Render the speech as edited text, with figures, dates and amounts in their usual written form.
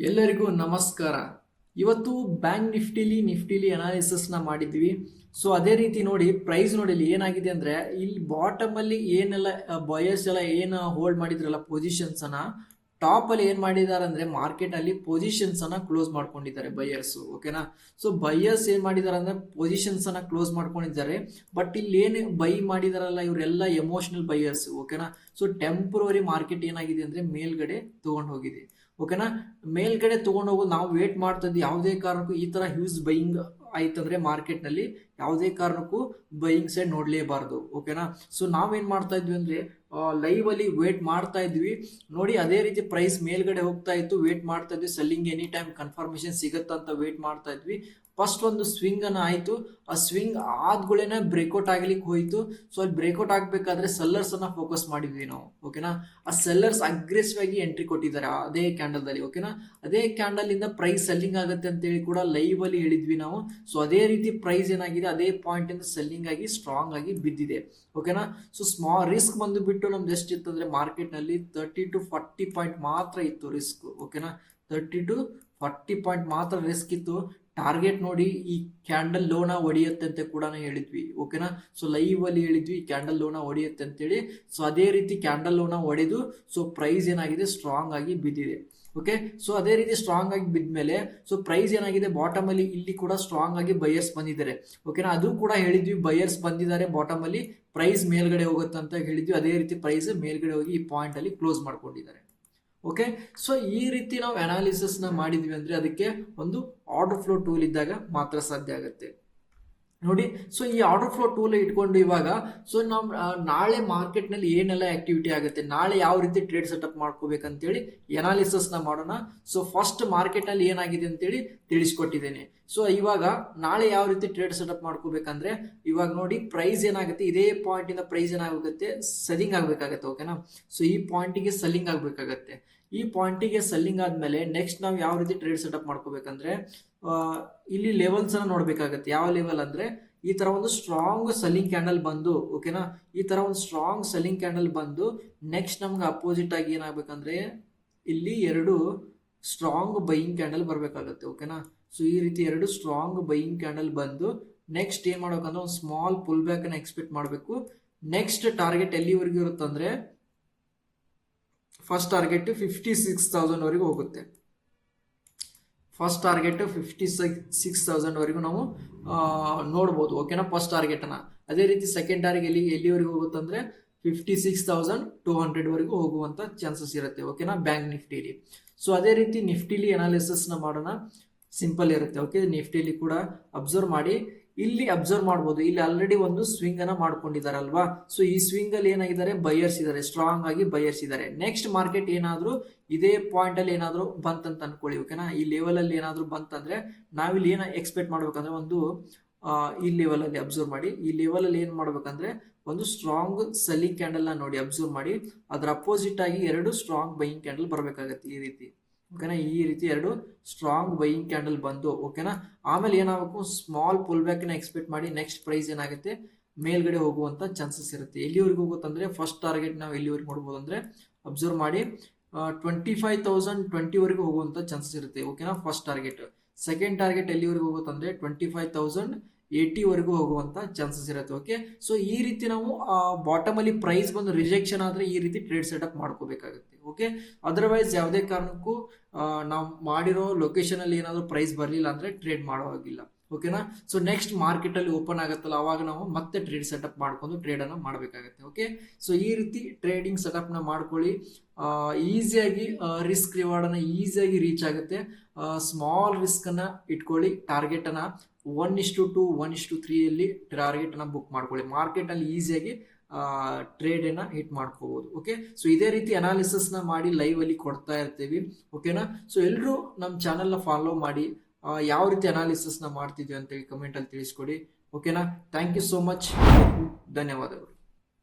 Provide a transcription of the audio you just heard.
ಎಲ್ಲರಿಗೂ ನಮಸ್ಕಾರ. ಇವತ್ತು ಬ್ಯಾಂಕ್ ನಿಫ್ಟಿಲಿ ಅನಾಲಿಸಿಸ್ನ ಮಾಡಿದ್ವಿ. ಸೊ ಅದೇ ರೀತಿ ನೋಡಿ ಪ್ರೈಸ್ ನೋಡಿ ಇಲ್ಲಿ ಏನಾಗಿದೆ ಅಂದರೆ, ಇಲ್ಲಿ ಬಾಟಮಲ್ಲಿ ಏನೆಲ್ಲ ಬಯರ್ಸ್ ಎಲ್ಲ ಏನು ಹೋಲ್ಡ್ ಮಾಡಿದ್ರಲ್ಲ ಪೊಸಿಷನ್ಸನ್ನು, ಟಾಪಲ್ಲಿ ಏನು ಮಾಡಿದ್ದಾರೆ ಅಂದರೆ ಮಾರ್ಕೆಟಲ್ಲಿ ಪೊಸಿಷನ್ಸನ್ನು ಕ್ಲೋಸ್ ಮಾಡ್ಕೊಂಡಿದ್ದಾರೆ ಬಯರ್ಸು. ಓಕೆನಾ. ಸೊ ಬಯರ್ಸ್ ಏನು ಮಾಡಿದ್ದಾರೆ ಅಂದರೆ ಪೊಸಿಷನ್ಸನ್ನು ಕ್ಲೋಸ್ ಮಾಡ್ಕೊಂಡಿದ್ದಾರೆ. ಬಟ್ ಇಲ್ಲಿ ಏನು ಬೈ ಮಾಡಿದಾರಲ್ಲ ಇವರೆಲ್ಲ ಎಮೋಷನಲ್ ಬಯರ್ಸ್. ಓಕೆನಾ. ಸೊ ಟೆಂಪ್ರವರಿ ಮಾರ್ಕೆಟ್ ಏನಾಗಿದೆ ಅಂದರೆ ಮೇಲ್ಗಡೆ ತೊಗೊಂಡು ಹೋಗಿದೆ. ಓಕೆನಾ. ಮೇಲ್ಗಡೆ ತೊಗೊಂಡು ಹೋಗೋದು ನಾವು ವೇಟ್ ಮಾಡ್ತಾ ಇದ್ವಿ. ಯಾವುದೇ ಕಾರಣಕ್ಕೂ ಈ ಥರ ಹ್ಯೂಸ್ ಬೈಯಿಂಗ್ ಆಯ್ತಂದ್ರೆ ಮಾರ್ಕೆಟ್ನಲ್ಲಿ ಯಾವುದೇ ಕಾರಣಕ್ಕೂ ಬೈಯಿಂಗ್ ಸೈಡ್ ನೋಡಲೇಬಾರ್ದು. ಓಕೆನಾ. ಸೊ ನಾವೇನು ಮಾಡ್ತಾ ಇದ್ವಿ ಅಂದರೆ ಲೈವ್ ಅಲ್ಲಿ ವೇಟ್ ಮಾಡ್ತಾ ಇದ್ವಿ. ನೋಡಿ ಅದೇ ರೀತಿ ಪ್ರೈಸ್ ಮೇಲ್ಗಡೆ ಹೋಗ್ತಾ ಇತ್ತು, ವೇಟ್ ಮಾಡ್ತಾ ಇದ್ವಿ. ಸೆಲ್ಲಿಂಗ್ ಎನಿ ಟೈಮ್ ಕನ್ಫರ್ಮೇಶನ್ ಸಿಗುತ್ತಂತ ವೇಟ್ ಮಾಡ್ತಾ ಇದ್ವಿ. ಫಸ್ಟ್ ಒಂದು ಸ್ವಿಂಗ್ ಅನ್ನ ಆಯಿತು. ಆ ಸ್ವಿಂಗ್ ಆದ್ಗಳೇನೆ ಬ್ರೇಕ್ಔಟ್ ಆಗ್ಲಿಕ್ಕೆ ಹೋಯಿತು. ಸೊ ಅಲ್ಲಿ ಬ್ರೇಕ್ಔಟ್ ಆಗಬೇಕಾದ್ರೆ ಸೆಲ್ಲರ್ಸ್ ಅನ್ನ ಫೋಕಸ್ ಮಾಡಿದ್ವಿ ನಾವು. ಓಕೆನಾ. ಆ ಸೆಲ್ಲರ್ಸ್ ಅಗ್ರೆಸಿವ್ ಆಗಿ ಎಂಟ್ರಿ ಕೊಟ್ಟಿದ್ದಾರೆ ಅದೇ ಕ್ಯಾಂಡಲ್ದಲ್ಲಿ. ಓಕೆನಾ. ಅದೇ ಕ್ಯಾಂಡಲ್ ಇಂದ ಪ್ರೈಸ್ ಸೆಲ್ಲಿಂಗ್ ಆಗುತ್ತೆ ಅಂತೇಳಿ ಕೂಡ ಲೈವ್ ಅಲ್ಲಿ ಹೇಳಿದ್ವಿ ನಾವು. ಸೊ ಅದೇ ರೀತಿ ಪ್ರೈಸ್ ಏನಾಗಿದೆ ಅದೇ ಪಾಯಿಂಟ್ ಇಂದ ಸೆಲ್ಲಿಂಗ್ ಆಗಿ ಸ್ಟ್ರಾಂಗ್ ಆಗಿ ಬಿದ್ದಿದೆ. ಓಕೆನಾ. ಸೊ ಸ್ಮಾಲ್ ರಿಸ್ಕ್ ಬಂದುಬಿಟ್ಟು ನಮ್ದು ಎಷ್ಟಿತ್ತು ಅಂದರೆ ಮಾರ್ಕೆಟ್ನಲ್ಲಿ 30 to 40 ಪಾಯಿಂಟ್ ಮಾತ್ರ ಇತ್ತು ರಿಸ್ಕ್. ಓಕೆನಾ. 30 to 40 ಪಾಯಿಂಟ್ ಮಾತ್ರ ರಿಸ್ಕ್ ಇತ್ತು. ಟಾರ್ಗೆಟ್ ನೋಡಿ ಈ ಕ್ಯಾಂಡಲ್ ಲೋನ ಹೊಡೆಯುತ್ತೆ ಅಂತ ಕೂಡ ಹೇಳಿದ್ವಿ. ಓಕೆನಾ. ಸೊ ಲೈವ್ ಅಲ್ಲಿ ಹೇಳಿದ್ವಿ ಈ ಕ್ಯಾಂಡಲ್ ಲೋನ ಹೊಡೆಯುತ್ತೆ ಅಂತೇಳಿ. ಸೊ ಅದೇ ರೀತಿ ಕ್ಯಾಂಡಲ್ ಲೋನ ಹೊಡೆದು ಸೊ ಪ್ರೈಸ್ ಏನಾಗಿದೆ ಸ್ಟ್ರಾಂಗ್ ಆಗಿ ಬಿದ್ದಿದೆ. ಓಕೆ. ಸೊ ಅದೇ ರೀತಿ ಸ್ಟ್ರಾಂಗ್ ಆಗಿ ಬಿದ್ಮೇಲೆ ಸೊ ಪ್ರೈಸ್ ಏನಾಗಿದೆ ಬಾಟಮ್ ಅಲ್ಲಿ ಇಲ್ಲಿ ಕೂಡ ಸ್ಟ್ರಾಂಗ್ ಆಗಿ ಬಯರ್ಸ್ ಬಂದಿದ್ದಾರೆ. ಓಕೆನಾ. ಅದು ಕೂಡ ಹೇಳಿದ್ವಿ ಬಯರ್ಸ್ ಬಂದಿದ್ದಾರೆ ಬಾಟಮ್ ಅಲ್ಲಿ, ಪ್ರೈಸ್ ಮೇಲ್ಗಡೆ ಹೋಗುತ್ತೆ ಅಂತ ಹೇಳಿದ್ವಿ. ಅದೇ ರೀತಿ ಪ್ರೈಸ್ ಮೇಲ್ಗಡೆ ಹೋಗಿ ಈ ಪಾಯಿಂಟ್ ಅಲ್ಲಿ ಕ್ಲೋಸ್ ಮಾಡ್ಕೊಂಡಿದ್ದಾರೆ. ಓಕೆ. ಸೊ ಈ ರೀತಿ ನಾವು ಅನಾಲಿಸಿಸ್ನ ಮಾಡಿದ್ವಿ ಅಂದರೆ ಅದಕ್ಕೆ ಒಂದು ಆರ್ಡರ್ ಫ್ಲೋ ಟೂಲ್ ಇದ್ದಾಗ ಮಾತ್ರ ಸಾಧ್ಯ ಆಗುತ್ತೆ ನೋಡಿ. ಸೊ ಈ ಆರ್ಡರ್ ಫ್ಲೋ ಟೂಲ್ ಇಟ್ಕೊಂಡು ಇವಾಗ ಸೊ ನಾವು ನಾಳೆ ಮಾರ್ಕೆಟ್ನಲ್ಲಿ ಏನೆಲ್ಲ ಆಕ್ಟಿವಿಟಿ ಆಗುತ್ತೆ, ನಾಳೆ ಯಾವ ರೀತಿ ಟ್ರೇಡ್ ಸೆಟಪ್ ಮಾಡ್ಕೋಬೇಕಂತೇಳಿ ಅನಾಲಿಸಿಸ್ನ ಮಾಡೋಣ. ಸೊ ಫಸ್ಟ್ ಮಾರ್ಕೆಟ್ನಲ್ಲಿ ಏನಾಗಿದೆ ಅಂತೇಳಿ ತಿಳಿಸ್ಕೊಟ್ಟಿದ್ದೇನೆ. ಸೊ ಇವಾಗ ನಾಳೆ ಯಾವ ರೀತಿ ಟ್ರೇಡ್ ಸೆಟಪ್ ಮಾಡ್ಕೋಬೇಕಂದ್ರೆ ಇವಾಗ ನೋಡಿ ಪ್ರೈಸ್ ಏನಾಗುತ್ತೆ ಇದೇ ಪಾಯಿಂಟ್ ಇಂದ ಪ್ರೈಸ್ ಏನಾಗುತ್ತೆ ಸೆಲ್ಲಿಂಗ್ ಆಗಬೇಕಾಗತ್ತೆ. ಓಕೆನಾ. ಸೊ ಈ ಪಾಯಿಂಟಿಗೆ ಸೆಲ್ಲಿಂಗ್ ಆಗಬೇಕಾಗತ್ತೆ. ಈ ಪಾಯಿಂಟಿಗೆ ಸೆಲ್ಲಿಂಗ್ ಆದ್ಮೇಲೆ ನೆಕ್ಸ್ಟ್ ನಾವು ಯಾವ ರೀತಿ ಟ್ರೇಡ್ ಸೆಟಪ್ ಮಾಡ್ಕೋಬೇಕಂದ್ರೆ ಇಲ್ಲಿ ಲೆವೆಲ್ಸ್ ಅನ್ನ ನೋಡ್ಬೇಕಾಗತ್ತೆ. ಯಾವ ಲೆವೆಲ್ ಅಂದ್ರೆ ಈ ತರ ಒಂದು ಸ್ಟ್ರಾಂಗ್ ಸೆಲ್ಲಿಂಗ್ ಕ್ಯಾಂಡಲ್ ಬಂದು, ಓಕೆನಾ, ಈ ತರ ಒಂದು ಸ್ಟ್ರಾಂಗ್ ಸೆಲ್ಲಿಂಗ್ ಕ್ಯಾಂಡಲ್ ಬಂದು ನೆಕ್ಸ್ಟ್ ನಮ್ಗೆ ಅಪೋಸಿಟ್ ಆಗಿ ಏನಾಗಬೇಕಂದ್ರೆ ಇಲ್ಲಿ ಎರಡು ಸ್ಟ್ರಾಂಗ್ ಬೈಯಿಂಗ್ ಕ್ಯಾಂಡಲ್ ಬರಬೇಕಾಗತ್ತೆ. ಓಕೆನಾ. ಸೊ ಈ ರೀತಿ ಎರಡು ಸ್ಟ್ರಾಂಗ್ ಬೈಯಿಂಗ್ ಕ್ಯಾಂಡಲ್ ಬಂದು ನೆಕ್ಸ್ಟ್ ಏನ್ ಮಾಡ್ಬೇಕಂದ್ರೆ ಒಂದು ಸ್ಮಾಲ್ ಪುಲ್ ಬ್ಯಾಕ್ ಅನ್ನ ಎಕ್ಸ್ಪೆಕ್ಟ್ ಮಾಡಬೇಕು. ನೆಕ್ಸ್ಟ್ ಟಾರ್ಗೆಟ್ ಎಲ್ಲಿವರೆಗೂ ಇರುತ್ತಂದ್ರೆ ಫಸ್ಟ್ ಟಾರ್ಗೆಟ್ 56,000 ವರೆಗೂ ಹೋಗುತ್ತೆ. ಫಸ್ಟ್ ಟಾರ್ಗೆಟ್ 56,000 ವರೆಗೂ ನಾವು ನೋಡ್ಬೋದು. ಓಕೆನಾ. ಫಸ್ಟ್ ಟಾರ್ಗೆಟ್ ಅನ್ನ ಅದೇ ರೀತಿ ಸೆಕೆಂಡ್ ಟಾರ್ಗೆಟ್ ಎಲ್ಲಿವರೆಗೂ ಹೋಗುತ್ತಂದ್ರೆ 56,200 ವರೆಗೂ ಹೋಗುವಂತ ಚಾನ್ಸಸ್ ಇರುತ್ತೆ. ಓಕೆನಾ. ಬ್ಯಾಂಕ್ ನಿಫ್ಟಿಲಿ. ಸೊ ಅದೇ ರೀತಿ ನಿಫ್ಟಿಲಿ ಅನಾಲಿಸಿಸ್ ನ ಮಾಡೋಣ. ಸಿಂಪಲ್ ಇರುತ್ತೆ. ಓಕೆ. ನಿಫ್ಟಿಲಿ ಕೂಡ ಅಬ್ಸರ್ವ್ ಮಾಡಿ, ಇಲ್ಲಿ ಅಬ್ಸರ್ವ್ ಮಾಡ್ಬೋದು ಇಲ್ಲಿ ಆಲ್ರೆಡಿ ಒಂದು ಸ್ವಿಂಗ್ ಅನ್ನ ಮಾಡ್ಕೊಂಡಿದಾರಲ್ವಾ. ಸೊ ಈ ಸ್ವಿಂಗ್ ಅಲ್ಲಿ ಏನಾಗಿದ್ದಾರೆ ಬಯರ್ಸ್ ಇದ್ದಾರೆ, ಸ್ಟ್ರಾಂಗ್ ಆಗಿ ಬಯರ್ಸ್ ಇದ್ದಾರೆ. ನೆಕ್ಸ್ಟ್ ಮಾರ್ಕೆಟ್ ಏನಾದ್ರು ಇದೇ ಪಾಯಿಂಟ್ ಅಲ್ಲಿ ಏನಾದ್ರು ಬಂತಂತ ಅನ್ಕೊಳ್ಳಿ. ಓಕೆನಾ. ಈ ಲೆವೆಲ್ ಅಲ್ಲಿ ಏನಾದ್ರು ಬಂತಂದ್ರೆ ನಾವಿಲ್ಲಿ ಏನ ಎಕ್ಸ್ಪೆಕ್ಟ್ ಮಾಡ್ಬೇಕಂದ್ರೆ ಒಂದು ಈ ಲೆವೆಲ್ ಅಲ್ಲಿ ಅಬ್ಸರ್ವ್ ಮಾಡಿ, ಈ ಲೆವೆಲ್ ಅಲ್ಲಿ ಏನ್ ಮಾಡ್ಬೇಕಂದ್ರೆ ಒಂದು ಸ್ಟ್ರಾಂಗ್ ಸೆಲ್ಲಿಂಗ್ ಕ್ಯಾಂಡಲ್ ನ ನೋಡಿ ಅಬ್ಸರ್ವ್ ಮಾಡಿ, ಅದ್ರ ಅಪೋಸಿಟ್ ಆಗಿ ಎರಡು ಸ್ಟ್ರಾಂಗ್ ಬೈಯಿಂಗ್ ಕ್ಯಾಂಡಲ್ ಬರ್ಬೇಕಾಗತ್ತೆ ಈ ರೀತಿ. ಓಕೆನಾ. ಈ ರೀತಿ ಎರಡು ಸ್ಟ್ರಾಂಗ್ ಬೈಯಿಂಗ್ ಕ್ಯಾಂಡಲ್ ಬಂದು, ಓಕೆನಾ, ಆಮೇಲೆ ಏನಾಗಬೇಕು ಸ್ಮಾಲ್ ಪುಲ್ ಬ್ಯಾಕ್ ನ ಎಕ್ಸ್ಪೆಕ್ಟ್ ಮಾಡಿ ನೆಕ್ಸ್ಟ್ ಪ್ರೈಸ್ ಏನಾಗುತ್ತೆ ಮೇಲ್ಗಡೆ ಹೋಗುವಂತ ಚಾನ್ಸಸ್ ಇರುತ್ತೆ. ಎಲ್ಲಿವರೆಗೂ ಹೋಗುತ್ತಂದ್ರೆ ಫಸ್ಟ್ ಟಾರ್ಗೆಟ್ ನಾವು ಎಲ್ಲಿವರೆಗೂ ನೋಡ್ಬೋದು ಅಂದ್ರೆ ಅಬ್ಸರ್ವ್ ಮಾಡಿ 25,020 ವರೆಗೂ ಹೋಗುವಂತ ಚಾನ್ಸಸ್ ಇರುತ್ತೆ. ಓಕೆನಾ. First target. ಸೆಕೆಂಡ್ ಟಾರ್ಗೆಟ್ ಎಲ್ಲಿವರೆಗೂ ಹೋಗುತ್ತಂದ್ರೆ 25,080 ವರೆಗೂ ಹೋಗುವಂತ ಚಾನ್ಸಸ್ ಇರುತ್ತೆ. ಓಕೆ. ಸೊ ಈ ರೀತಿ ನಾವು ಬಾಟಮ್ ಅಲ್ಲಿ ಪ್ರೈಸ್ ಬಂದು ರಿಜೆಕ್ಷನ್ ಆದ್ರೆ ಈ ರೀತಿ ಟ್ರೇಡ್ ಸೆಟಪ್ ಮಾಡ್ಕೋಬೇಕಾಗುತ್ತೆ. ಓಕೆ. ಅದರ್ವೈಸ್ ಯಾವುದೇ ಕಾರಣಕ್ಕೂ ನಾವು ಮಾಡಿರೋ ಲೊಕೇಶನ್ ಅಲ್ಲಿ ಏನಾದ್ರು ಪ್ರೈಸ್ ಬರಲಿಲ್ಲ ಅಂದ್ರೆ ಟ್ರೇಡ್ ಮಾಡೋ ಹಾಗಿಲ್ಲ. ಓಕೆನಾ. ಸೊ ನೆಕ್ಸ್ಟ್ ಮಾರ್ಕೆಟ್ ಅಲ್ಲಿ ಓಪನ್ ಆಗುತ್ತಲ್ಲ ಅವಾಗ ನಾವು ಮತ್ತೆ ಟ್ರೇಡ್ ಸೆಟಪ್ ಮಾಡ್ಕೊಂಡು ಟ್ರೇಡ್ ಅನ್ನ ಮಾಡಬೇಕಾಗುತ್ತೆ. ಓಕೆ. ಸೊ ಈ ರೀತಿ ಟ್ರೇಡಿಂಗ್ ಸೆಟಪ್ ನ ಮಾಡ್ಕೊಳ್ಳಿ. ಈಸಿಯಾಗಿ ರಿಸ್ಕ್ ರಿವಾರ್ಡ್ ಅನ್ನ ಈಸಿಯಾಗಿ ರೀಚ್ ಆಗುತ್ತೆ. ಸ್ಮಾಲ್ ರಿಸ್ಕ್ ಅನ್ನ ಇಟ್ಕೊಳ್ಳಿ. ಟಾರ್ಗೆಟ್ ಅನ್ನ 1:2 1:3 ಅಲ್ಲಿ ಟಾರ್ಗೆಟ್ ಅನ್ನ ಬುಕ್ ಮಾಡ್ಕೊಳ್ಳಿ. ಮಾರ್ಕೆಟ್ ಅಲ್ಲಿ ಈಸಿಯಾಗಿ ಟ್ರೇಡ್ ಅನ್ನ ಹಿಟ್ ಮಾಡ್ಕೋಬಹುದು. ಓಕೆ. ಸೊ ಇದೇ ರೀತಿ ಅನಾಲಿಸಿಸ್ ನ ಮಾಡಿ ಲೈವ್ ಅಲ್ಲಿ ಕೊಡ್ತಾ ಇರ್ತೀವಿ. ಓಕೆನಾ. ಸೊ ಎಲ್ಲರೂ ನಮ್ಮ ಚಾನೆಲ್ ನ ಫಾಲೋ ಮಾಡಿ ಯಾವ ರೀತಿ ಅನಾಲಿಸಿಸ್ ನ ಮಾಡ್ತಿದ್ವಿ ಅಂತೇಳಿ ಕಮೆಂಟ್ ಅಲ್ಲಿ ತಿಳಿಸ್ಕೊಡಿ. ಓಕೆನಾ. Thank you so much. ಧನ್ಯವಾದಗಳು.